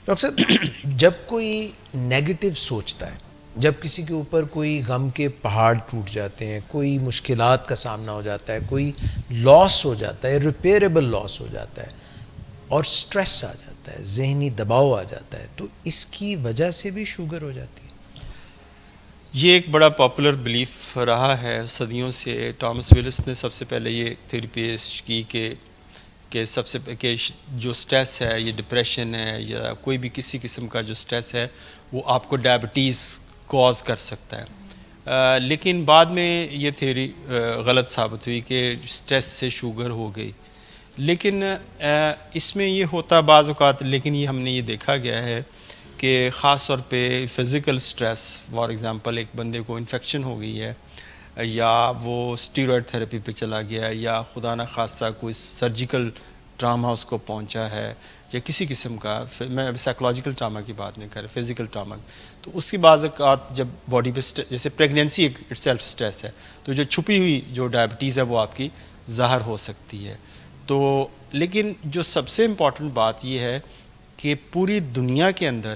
Doctor صاحب جب کوئی نیگیٹو سوچتا ہے، جب کسی کے اوپر کوئی غم کے پہاڑ ٹوٹ جاتے ہیں، کوئی مشکلات کا سامنا ہو جاتا ہے، کوئی لاس ہو جاتا ہے، ریپیریبل لاس ہو جاتا ہے اور سٹریس آ جاتا ہے، ذہنی دباؤ آ جاتا ہے، تو اس کی وجہ سے بھی شوگر ہو جاتی ہے؟ یہ ایک بڑا پاپولر بلیف رہا ہے صدیوں سے. ٹامس ویلس نے سب سے پہلے یہ تھیوری پیش کی کہ جو سٹریس ہے، یہ ڈپریشن ہے یا کوئی بھی کسی قسم کا جو سٹریس ہے وہ آپ کو ڈائبٹیز کوز کر سکتا ہے. لیکن بعد میں یہ تھیوری غلط ثابت ہوئی کہ سٹریس سے شوگر ہو گئی. لیکن اس میں یہ ہوتا بعض اوقات، لیکن یہ ہم نے یہ دیکھا گیا ہے کہ خاص طور پہ فزیکل سٹریس، فار ایگزامپل ایک بندے کو انفیکشن ہو گئی ہے یا وہ اسٹیرائڈ تھراپی پہ چلا گیا ہے یا خدا نہ خاصہ کوئی سرجیکل ٹراما اس کو پہنچا ہے یا کسی قسم کا، میں سائیکولوجیکل ٹراما کی بات نہیں کر رہا، فزیکل ٹراما، تو اس کی بعض اوقات جب باڈی پہ جیسے پریگنینسی ایک اٹ سیلف سٹریس ہے، تو جو چھپی ہوئی جو ڈائبٹیز ہے وہ آپ کی ظاہر ہو سکتی ہے. تو لیکن جو سب سے امپورٹنٹ بات یہ ہے کہ پوری دنیا کے اندر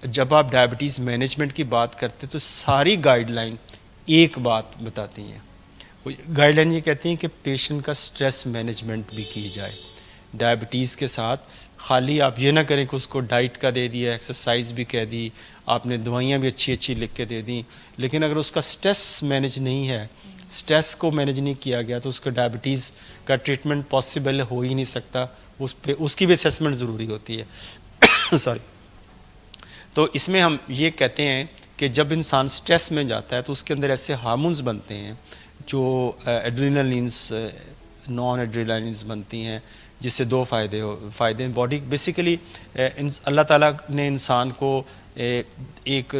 جب آپ ڈائبٹیز مینجمنٹ کی بات کرتے تو ساری گائیڈ لائن ایک بات بتاتی ہیں. گائیڈ لائن یہ کہتی ہیں کہ پیشنٹ کا سٹریس مینجمنٹ بھی کی جائے. ڈائبٹیز کے ساتھ خالی آپ یہ نہ کریں کہ اس کو ڈائٹ کا دے دیا، ایکسرسائز بھی کہہ دی، آپ نے دوائیاں بھی اچھی اچھی لکھ کے دے دیں، لیکن اگر اس کا سٹریس مینج نہیں ہے، سٹریس کو مینج نہیں کیا گیا تو اس کا ڈائبٹیز کا ٹریٹمنٹ پاسبل ہو ہی نہیں سکتا. اس کی بھی اسیسمنٹ ضروری ہوتی ہے. سوری. تو اس میں ہم یہ کہتے ہیں کہ جب انسان سٹریس میں جاتا ہے تو اس کے اندر ایسے ہارمونز بنتے ہیں جو ایڈرینلینز، نان ایڈرینلینز بنتی ہیں، جس سے دو فائدے ہیں. باڈی بیسیکلی اللہ تعالیٰ نے انسان کو ایک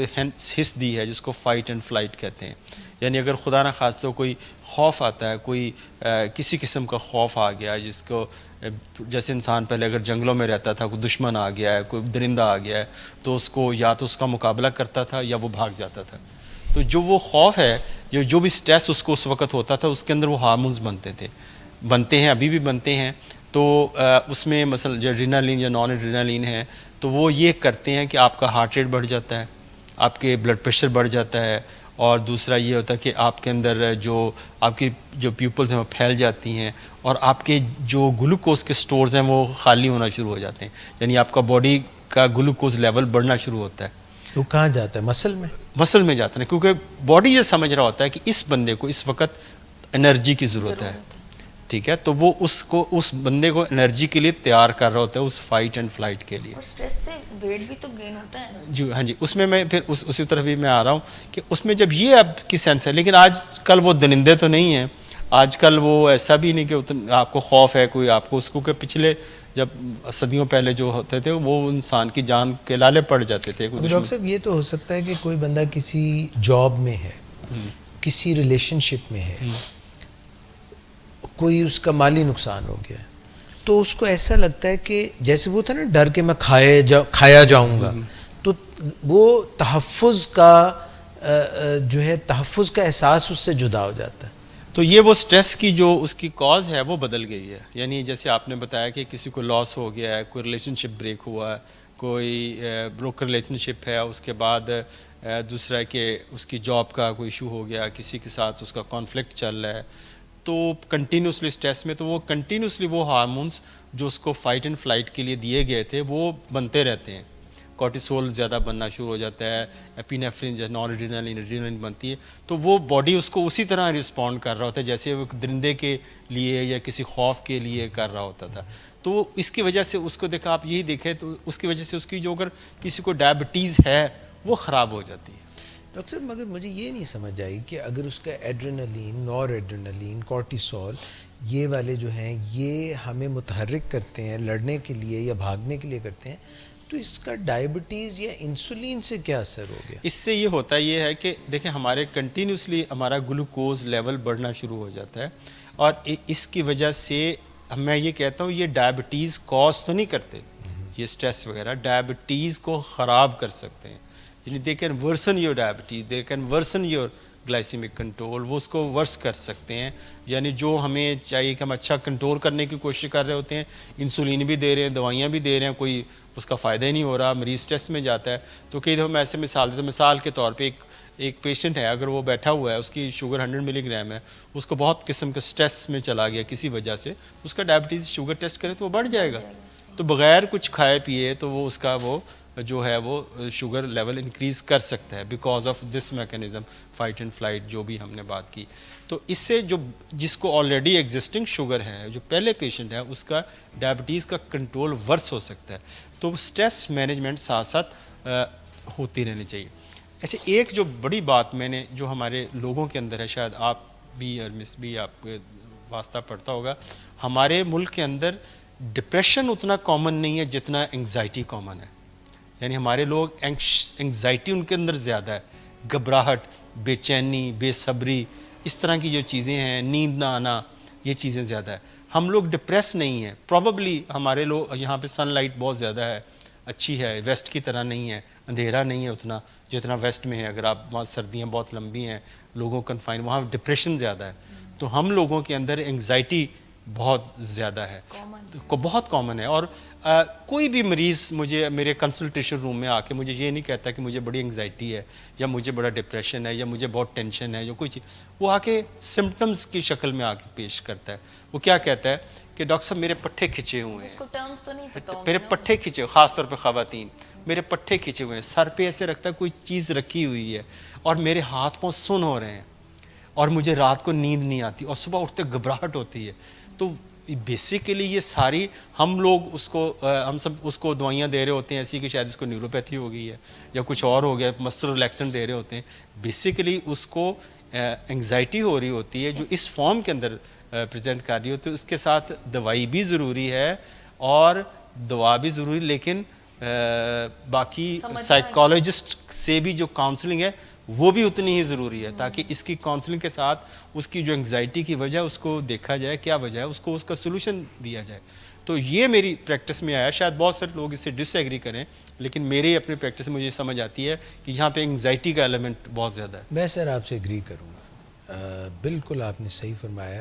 حص دی ہے جس کو فائٹ اینڈ فلائٹ کہتے ہیں. یعنی اگر خدا نہ خواستہ کوئی خوف آتا ہے، کوئی کسی قسم کا خوف آ گیا جس کو، جیسے انسان پہلے اگر جنگلوں میں رہتا تھا، کوئی دشمن آ گیا ہے، کوئی درندہ آ گیا ہے، تو اس کو یا تو اس کا مقابلہ کرتا تھا یا وہ بھاگ جاتا تھا. تو جو وہ خوف ہے، جو بھی سٹریس اس کو اس وقت ہوتا تھا، اس کے اندر وہ ہارمونز بنتے ہیں، ابھی بھی بنتے ہیں. تو اس میں مثلا جو ایڈرینالین یا نان ایڈرینالین ہے تو وہ یہ کرتے ہیں کہ آپ کا ہارٹ ریٹ بڑھ جاتا ہے، آپ کے بلڈ پریشر بڑھ جاتا ہے، اور دوسرا یہ ہوتا ہے کہ آپ کے اندر جو آپ کی جو پیپلز ہیں وہ پھیل جاتی ہیں اور آپ کے جو گلوکوز کے سٹورز ہیں وہ خالی ہونا شروع ہو جاتے ہیں. یعنی آپ کا باڈی کا گلوکوز لیول بڑھنا شروع ہوتا ہے. تو کہاں جاتا ہے؟ مسل میں؟ مسل میں جاتا ہے، کیونکہ باڈی یہ سمجھ رہا ہوتا ہے کہ اس بندے کو اس وقت انرجی کی ضرورت ہے. ٹھیک ہے، تو وہ اس بندے کو انرجی کے لیے تیار کر رہا ہوتا ہے، اس فائٹ اینڈ فلائٹ کے لیے. اور سٹریس سے ویٹ بھی تو گین ہوتا ہے. جی ہاں جی. اس میں پھر اسی طرف بھی میں آ رہا ہوں کہ اس میں جب یہ اب کی سینس ہے، لیکن آج کل وہ درندے تو نہیں ہیں، آج کل وہ ایسا بھی نہیں کہ آپ کو خوف ہے کوئی آپ کو، اس کو کہ پچھلے جب صدیوں پہلے جو ہوتے تھے وہ انسان کی جان کے لالے پڑ جاتے تھے. ڈاکٹر صاحب یہ تو ہو سکتا ہے کہ کوئی بندہ کسی جاب میں ہے، کسی ریلیشن شپ میں ہے، کوئی اس کا مالی نقصان ہو گیا، تو اس کو ایسا لگتا ہے کہ جیسے وہ تھا نا ڈر کے میں کھایا جاؤں گا، تو وہ تحفظ کا جو ہے تحفظ کا احساس اس سے جدا ہو جاتا ہے. تو یہ وہ سٹریس کی جو اس کی کاز ہے وہ بدل گئی ہے. یعنی جیسے آپ نے بتایا کہ کسی کو لاس ہو گیا ہے، کوئی ریلیشن شپ بریک ہوا ہے، کوئی بروکن ریلیشن شپ ہے، اس کے بعد دوسرا ہے کہ اس کی جاب کا کوئی ایشو ہو گیا، کسی کے ساتھ اس کا کانفلکٹ چل رہا ہے، تو کنٹینیوسلی سٹریس میں، تو وہ کنٹینیوسلی وہ ہارمونز جو اس کو فائٹ اینڈ فلائٹ کے لیے دیے گئے تھے وہ بنتے رہتے ہیں. کورٹیسول زیادہ بننا شروع ہو جاتا ہے، ایپینیفرین جو نان ایڈرینلین بنتی ہے، تو وہ باڈی اس کو اسی طرح رسپونڈ کر رہا ہوتا ہے جیسے وہ درندے کے لیے یا کسی خوف کے لیے کر رہا ہوتا تھا. تو اس کی وجہ سے اس کو دیکھا، آپ یہی دیکھیں تو اس کی وجہ سے اس کی جو اگر کسی کو ڈائبٹیز ہے وہ خراب ہو جاتی ہے. ڈاکٹر صاحب مگر مجھے یہ نہیں سمجھ آئی کہ اگر اس کا ایڈرینلین، نور ایڈرینلین، کورٹیسول یہ والے جو ہیں یہ ہمیں متحرک کرتے ہیں لڑنے کے لیے یا بھاگنے کے لیے کرتے ہیں، تو اس کا ڈائبٹیز یا انسولین سے کیا اثر ہو گیا؟ اس سے یہ ہوتا یہ ہے کہ دیکھیں ہمارے کنٹینیوسلی ہمارا گلوکوز لیول بڑھنا شروع ہو جاتا ہے، اور اس کی وجہ سے میں یہ کہتا ہوں یہ ڈائبٹیز کاز تو نہیں کرتے، یہ سٹریس وغیرہ ڈائبٹیز کو خراب کر سکتے ہیں. یعنی they can worsen your diabetes, they can worsen your glycemic control وہ اس کو ورس کر سکتے ہیں. یعنی جو ہمیں چاہیے کہ ہم اچھا کنٹرول کرنے کی کوشش کر رہے ہوتے ہیں, انسولین بھی دے رہے ہیں, دوائیاں بھی دے رہے ہیں, کوئی اس کا فائدہ ہی نہیں ہو رہا, مریض اسٹریس میں جاتا ہے. تو کئی دفعہ میں ایسے مثال دیتا ہوں, مثال کے طور پہ ایک پیشنٹ ہے, اگر وہ بیٹھا ہوا ہے, اس کی شوگر 100 ملی گرام ہے, اس کو بہت قسم کا سٹریس میں چلا گیا کسی وجہ سے, اس کا ڈائبٹیز شوگر ٹیسٹ کرے تو وہ بڑھ جائے گا. تو بغیر کچھ کھائے پیے تو وہ اس کا وہ جو ہے وہ شوگر لیول انکریز کر سکتا ہے because of this mechanism fight and flight جو بھی ہم نے بات کی. تو اس سے جو جس کو آلریڈی ایگزسٹنگ شوگر ہے, جو پہلے پیشنٹ ہے, اس کا ڈائبٹیز کا کنٹرول ورس ہو سکتا ہے. تو اسٹریس مینجمنٹ ساتھ ساتھ ہوتی رہنی چاہیے. اچھا, ایک جو بڑی بات میں نے جو ہمارے لوگوں کے اندر ہے, شاید آپ بھی اور مس بھی آپ کے واسطہ پڑتا ہوگا, ہمارے ملک کے اندر ڈپریشن اتنا کامن نہیں ہے جتنا انگزائٹی کامن ہے. یعنی ہمارے لوگ انگزائٹی ان کے اندر زیادہ ہے, گھبراہٹ, بے چینی, بے صبری, اس طرح کی جو چیزیں ہیں, نیند نہ آنا, یہ چیزیں زیادہ ہے. ہم لوگ ڈپریس نہیں ہیں. پروبیبلی ہمارے لوگ یہاں پہ سن لائٹ بہت زیادہ ہے, اچھی ہے, ویسٹ کی طرح نہیں ہے, اندھیرا نہیں ہے اتنا جتنا ویسٹ میں ہے. اگر آپ وہاں سردیاں بہت لمبی ہیں, لوگوں کنفائن, وہاں ڈپریشن زیادہ ہے. تو ہم لوگوں کے اندر انگزائٹی بہت زیادہ ہے, بہت کامن ہے. اور کوئی بھی مریض مجھے میرے کنسلٹیشن روم میں آ کے مجھے یہ نہیں کہتا کہ مجھے بڑی انگزائٹی ہے یا مجھے بڑا ڈپریشن ہے یا مجھے بہت ٹینشن ہے یا کوئی چیز. وہ آ کے سمٹمز کی شکل میں آ کے پیش کرتا ہے. وہ کیا کہتا ہے کہ ڈاکٹر صاحب میرے پٹھے کھچے ہوئے ہیں, اس کو ٹرمز تو نہیں پتہ میرے پٹھے کھچے ہوئے, خاص طور پہ خواتین, میرے پٹھے کھچے ہوئے ہیں, سر پہ ایسے رکھتا ہے کوئی چیز رکھی ہوئی ہے, اور میرے ہاتھ پاؤں سن ہو رہے ہیں, اور مجھے رات کو نیند نہیں آتی, اور صبح اٹھتے گھبراہٹ ہوتی ہے. تو بیسیکلی یہ ساری ہم لوگ اس کو ہم سب اس کو دوائیاں دے رہے ہوتے ہیں ایسی کہ شاید اس کو نیوروپیتھی ہو گئی ہے یا کچھ اور ہو گیا, مسل ریلیکسنٹ دے رہے ہوتے ہیں. بیسیکلی اس کو انگزائٹی ہو رہی ہوتی ہے جو اس فارم کے اندر پریزنٹ کر رہی ہوتی ہے. اس کے ساتھ دوائی بھی ضروری ہے اور دوا بھی ضروری, لیکن باقی سائیکالوجسٹ سے بھی جو کاؤنسلنگ ہے وہ بھی اتنی ہی ضروری ہے, تاکہ اس کی کاؤنسلنگ کے ساتھ اس کی جو انگزائٹی کی وجہ اس کو دیکھا جائے, کیا وجہ ہے, اس کو اس کا سلوشن دیا جائے. تو یہ میری پریکٹس میں آیا. شاید بہت سارے لوگ اس سے ڈس ایگری کریں, لیکن میری اپنی پریکٹس میں مجھے سمجھ آتی ہے کہ یہاں پہ انگزائٹی کا ایلیمنٹ بہت زیادہ ہے. میں سر آپ سے ایگری کروں گا, بالکل آپ نے صحیح فرمایا.